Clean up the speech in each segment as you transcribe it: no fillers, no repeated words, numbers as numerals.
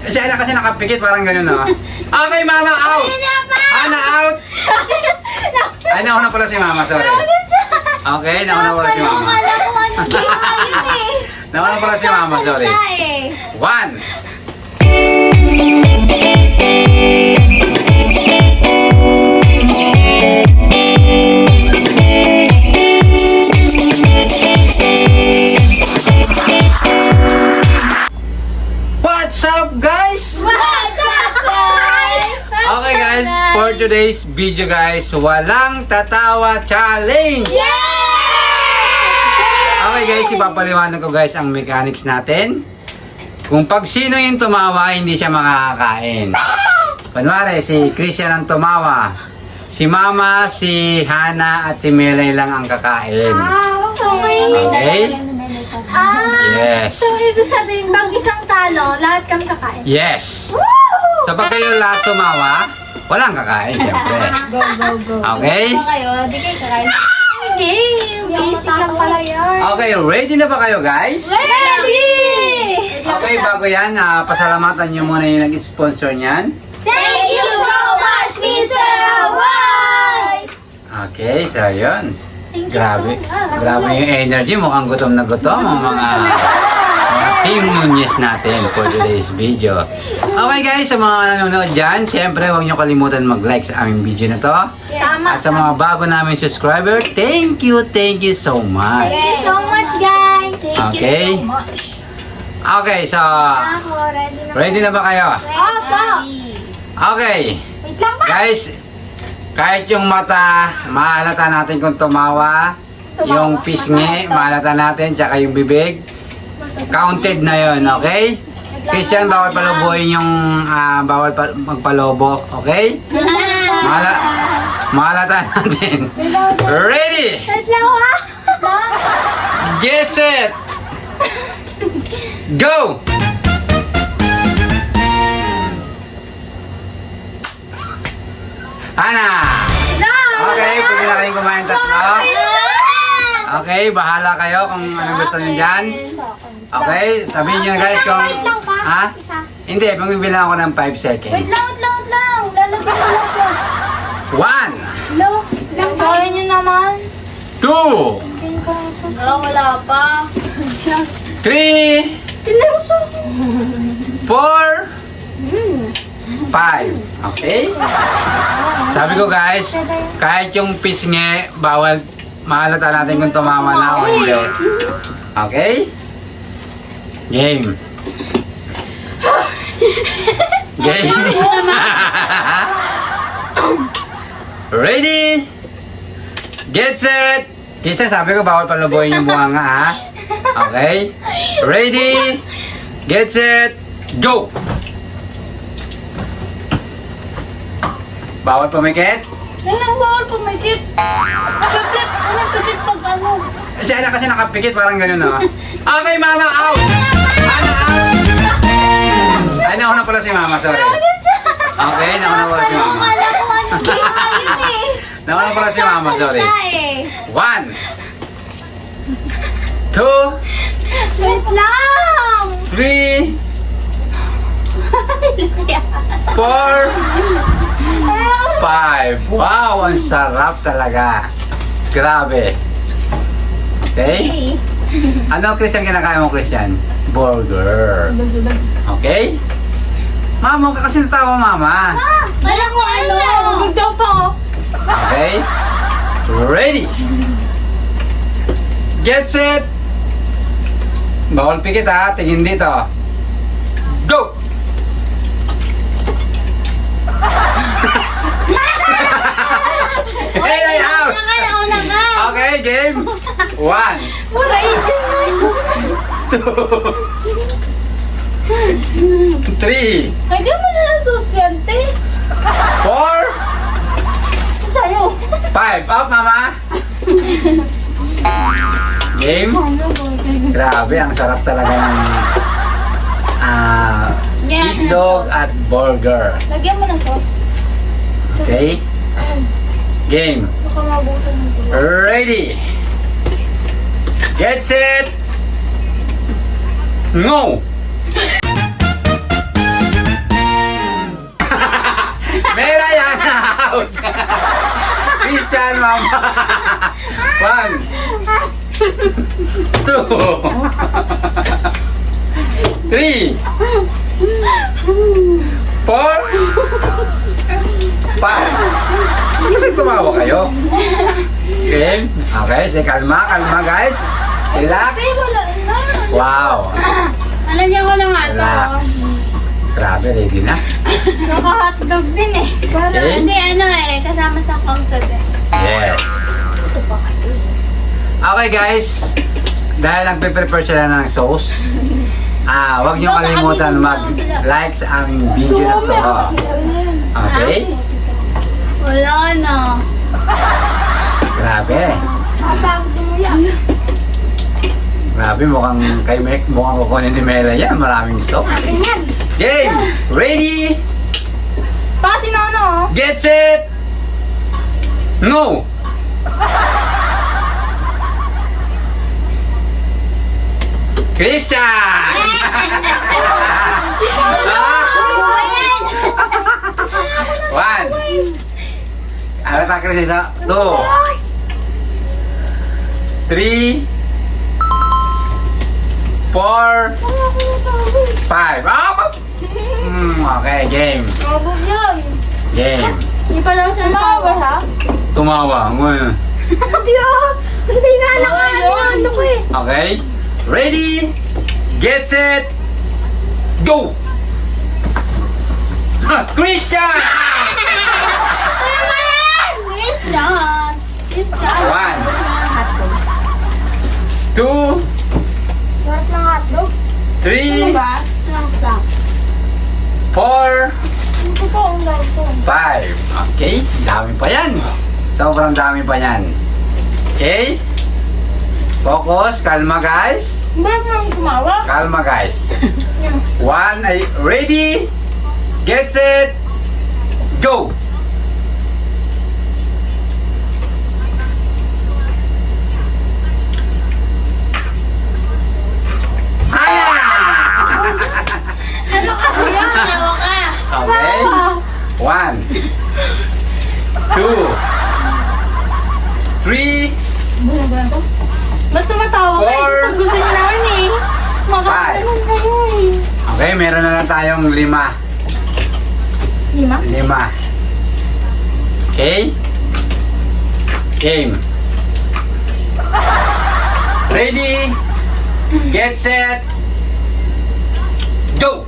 Si Ana kasi nakapikit, parang ganun, no? Okay, Mama, out! Ana, out! Ay, nauna pala si Mama, sorry. Okay, nauna pala si Mama. Nauna pala si Mama, sorry. 1. What's up, guys? What's up, guys? Okay, guys, for today's video, guys, walang tatawa challenge. Okay, guys, ipapaliwanag ko, guys, ang mechanics natin. Kung pag sino yung tumawa, hindi siya makakakain. Kunwari, si Christian ang tumawa. Si Mama, si Hana, at si Melay lang ang kakain. Okay? Yes. So, ibig sabihin, pag isang talo, lahat kami kakain. Yes. So, pag kayo lahat tumawa, walang kakain, syempre. Go. Okay? kayo, di kayo kakain. Game! Basic lang pala yan. Okay, ready na ba kayo, guys? Ready! Okay, bago yan, pasalamatan nyo muna yung nag-sponsor niyan. Thank you so much, Mr. Hawaii! Okay, so yun. Thank you Grabe. so much. Grabe yung energy. Mukhang gutom na gutom ang mga Team Nunez natin for today's video. Okay, guys, sa mga nanonood dyan, syempre huwag nyo kalimutan mag-like sa aming video na to. Tama. At sa mga bago namin subscriber, thank you so much. Thank you so much, guys. Thank Okay. you so much. Okay, so, Ako, ready ready na na. ba kayo? Opo. Okay. Wait lang ba? Guys, kahit yung mata, mahalata natin kung tumawa. Yung pisngi, mahalata natin, tsaka yung bibig. Counted na yon, okay? Christian, bawal palubuhin yung bawal magpalobo, okay? Mahalata natin. Ready? Wait lang ha? Get set! Go! Ana! Okay, pwede na kayong kumain tatlo. Okay, bahala kayo kung anong gusto nyo dyan. Okay, sabihin nyo guys kung... Ha? Hindi, magbibilang ako ng 5 seconds. Wait lang. Lalagyan ko lang sauce. 1, No, lang gawin nyo naman. 2, Lalagyan ko lang sauce. Wala pa. 3, Tinaro sauce. 4, 5. Okay? Sabi ko guys, kahit yung pisngi, bawal mahalata natin kung tumama na o hindi. Okay? Game. Game. Ready? Get set! Kasi sabi ko bawal palubuhin yung bunganga ha. Okay? Ready? Get set! Go! Bawal pumikit? Nalang bawal pumikit. Napipit. Ano pikit pag ano? Si Ana kasi nakapikit, parang ganun, no? Okay, Mama, out! Ana, out! Ay, nauna pala si Mama, sorry. Okay, nauna pala si Mama. Wala ko ano game ayun eh. Nauna pala si Mama, sorry. 1, 2, Wait lang. 3, 4, 5. Wow, ang sarap talaga. Grabe. Okay? Ano, Christian, kinakain mo, Christian? Burger. Okay? Mama, huwag ka kasi natawa, Mama. Wala ko ano. Bigdaw pa oh. Okay? Ready? Get set! Bawal pikit ha, tingin dito. Go! Hey, ay, out! Nauna ka. Okay, game. 1, Wala itin mo. 2, 3, Hindi mo na nasusyante. 4, Tayo. 5. Up, Mama. Game. Grabe, ang sarap talaga ng cheese dog at burger. Lagyan mo ng sauce. Okay? Game. Baka mabusan mo ko. Ready. Get set. Go. Tama. 1, 2, 3, 4, 5. Kasi tumawa kayo. Okay? Okay, sige, kalma guys. Relax. Wala na. Wow. Alagyan ko lang nga ito. Relax. Grabe, ready na. Naka-hotdog din eh. Okay. Hindi ano eh, kasama sa counter eh. Yes. Ito pa kasi. Okay guys, dahil nagpe-prepare sila ng sauce, wag niyo kalimutan mag-like sa aming video na to. Okay? Wala na. Grabe. Kapagod mo yan. Grabe, mukhang kukunin ni Mela yan. Maraming sauce. Akin yan. Game! Ready? Pa si Nono. Get set! No! Christian! One. Ano ta, Christian? 2, 3, 4, 5. Okay, game. Mabog yun. Game. Hindi pa lang siya tumawa ha? Tumawa. Ngayon. Hindi ah. Hindi nga lang ano ko eh. Okay? Ready? Get set! Go! Christian! Christian! Christian! 1, 2, Sarap ng hotdog. 3, Ba? Sarap lang. 4, Ito po ang ganito. 5. Okay? Dami pa yan. Sobrang dami pa yan. Okay? Focus. Kalma guys. Ba't nang tumawa? Kalma guys. 1, ready? Get set! Go! Ano kasi yan? Tawa ka. Okay? 1, 2, 3, Bulan-bulan to? Ba't tumatawa ka? Four. Isang gusto niyo naman eh. Five. Makakaroon kayo eh. Okay, meron na lang tayong 5. 5? 5. Okay? Game. Ready? Get set. Go!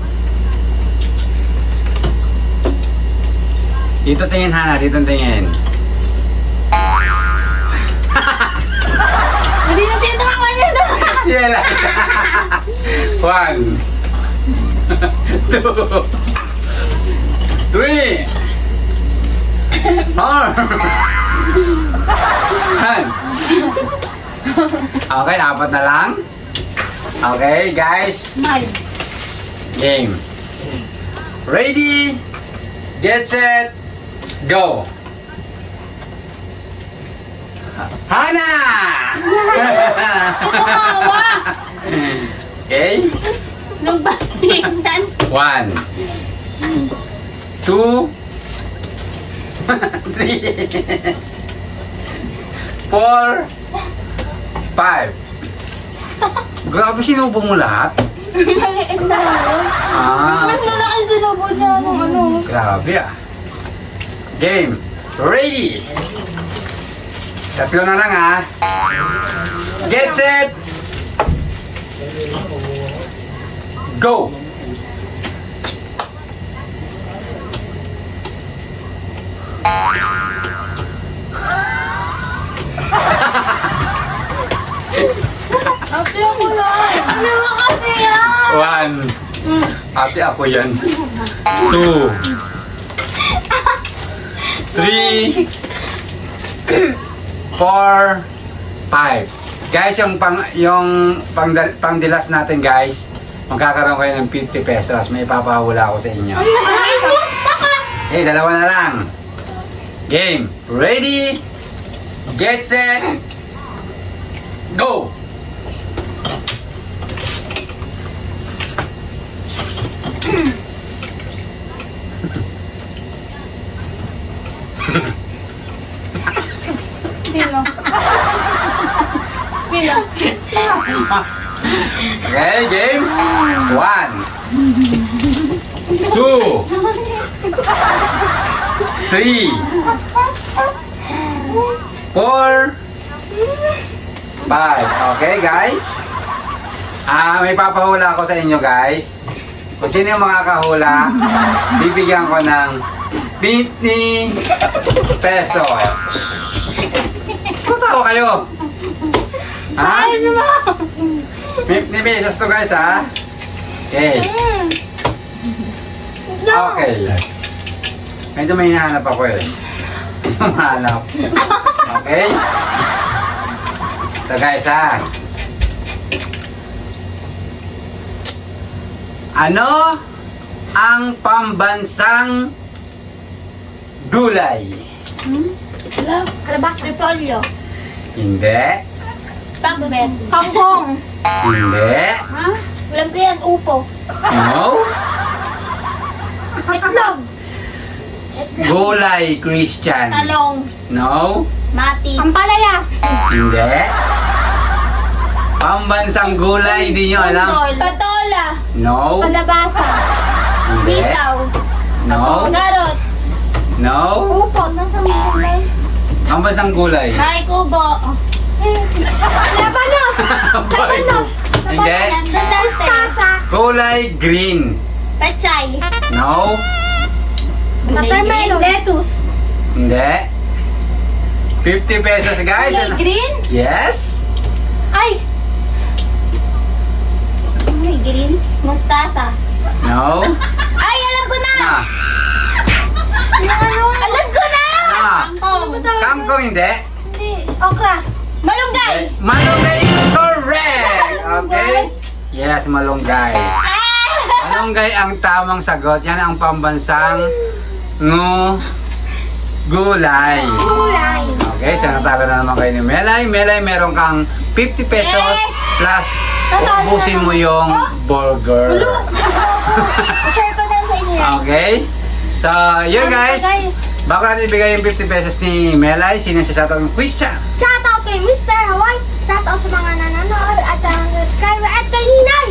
Dito tingin, Hana. Dito tingin. Hindi na tinawa niya na. Sila. 1, 2, 3, 4, 5. Okay, 4 na lang. Okay, guys. Mal. Game. Ready? Get set. Go. Hana! Tumawa. Okay. Nung balikan. 1, 2, 3, 4, 5. Grabe, sinubo mo lahat. Maliit na yun. Mas malaki sinubo niya nung ano. Grabe ah. Game. Ready. 3 na lang ah. Get set. Go. Ate ako lang. Ano ba kasi yan? 1. Ate, ako yan. 2, 3, 4, 5. Guys, yung pangdilas natin, guys, magkakaroon kayo ng 50 pesos. May ipapahula ako sa inyo. Ay, bakit? Okay, 2 na lang. Game. Ready? Get set. Go! Okay, game 1, 2, 3, 4, 5. Okay, guys. May papahula ako sa inyo, guys. Kung sino yung makakahula, bibigyan ko ng 50 pesos. Tatawa kayo. Ha? 50 pesos to, guys, ha? Okay. Okay. Ito may hinahanap ako eh. Hinahanap. Okay? Ito, guys, ha? Ano ang pambansang gulay? Hello? Kalabas, repolyo. Hindi. Pakbet. Kangkong. Hindi. Ha? Alam ko yan, upo. No. Itlog. Gulay, Christian. Talong. No. Mati. Ampalaya. Hindi. Pambansang gulay, hindi nyo alam. Patola. No. Palabasa. Hindi. Sitaw. No. Carrots. No. Upo. Nasaan mo gulay? Pambansang gulay. May kubo. Labanos. Labanos. Hindi. Mustasa. Gulay, green. Pechay. No. Watermelon. Lettuce. Hindi. 50 pesos, guys. Kulay green? Yes. Ay! Kulay green? Mustasa. No. Ay, alam ko na! Na. Yung ano? Alam ko na! Ah. Kangkong. Kangkong, hindi. Hindi. Okra. Malunggay. Malunggay is correct. Okay. Yes, malunggay. Ah! Malunggay ang tamang sagot. Yan ang pambansang gulay. Kulay. Okay, so natalo na naman kayo ni Melay. Melay, meron kang 50 pesos Yes! plus Natalo ubusin na mo naman. yung burger. Ulo. Share ko na sa inyo. Okay? So, yun guys. Bago natin ibigay yung 50 pesos ni Melay, sino siya sa itong quiz chat? Shoutout kay Mr. Hawaii. Shoutout sa mga nanonood at sa mga subscriber at kay Ninay.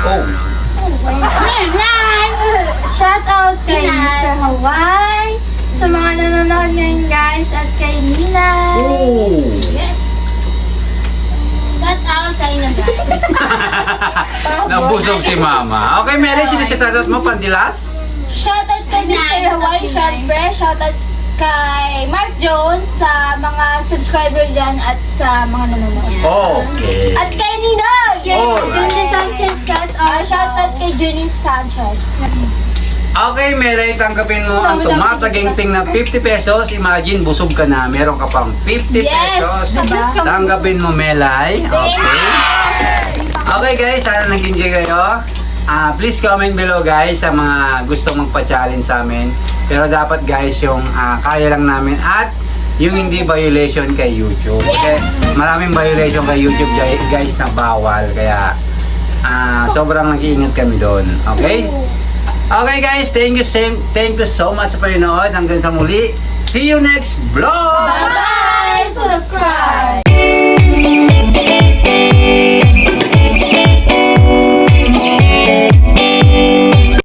Oh. Ninay! Shoutout kay Mr. Hawaii. Sa mga nanonood ngayon guys at kay Ninay. Oh. Yes. Shoutout sa inyo guys. Nabusog si Mama. Okay, Melay, sino siya sa itong mo? Pandilas? Shoutout kay Mr. Hawaii, syempre. Shoutout kay Mark Jones sa mga subscriber dyan at sa mga nanonood. Okay. At kay Ninay! Alright. Junior Sanchez shoutout kay Junior Sanchez. Okay, Melay, tanggapin mo ang tumataginting na 50 pesos. Imagine, busog ka na. Meron ka pang 50 Yes! pesos. Diba? Tanggapin mo, Melay. Okay. Okay, guys. Sana nag-enjoy kayo. Please comment below, guys, sa mga gusto magpa-challenge sa amin. Pero dapat, guys, yung kaya lang namin at yung hindi violation kay YouTube. Kasi maraming violation kay YouTube, guys, na bawal. Kaya sobrang nag-iingat kami doon. Okay? Okay, guys, thank you so much sa panonood. Hanggang sa muli. See you next vlog! Bye-bye! Subscribe!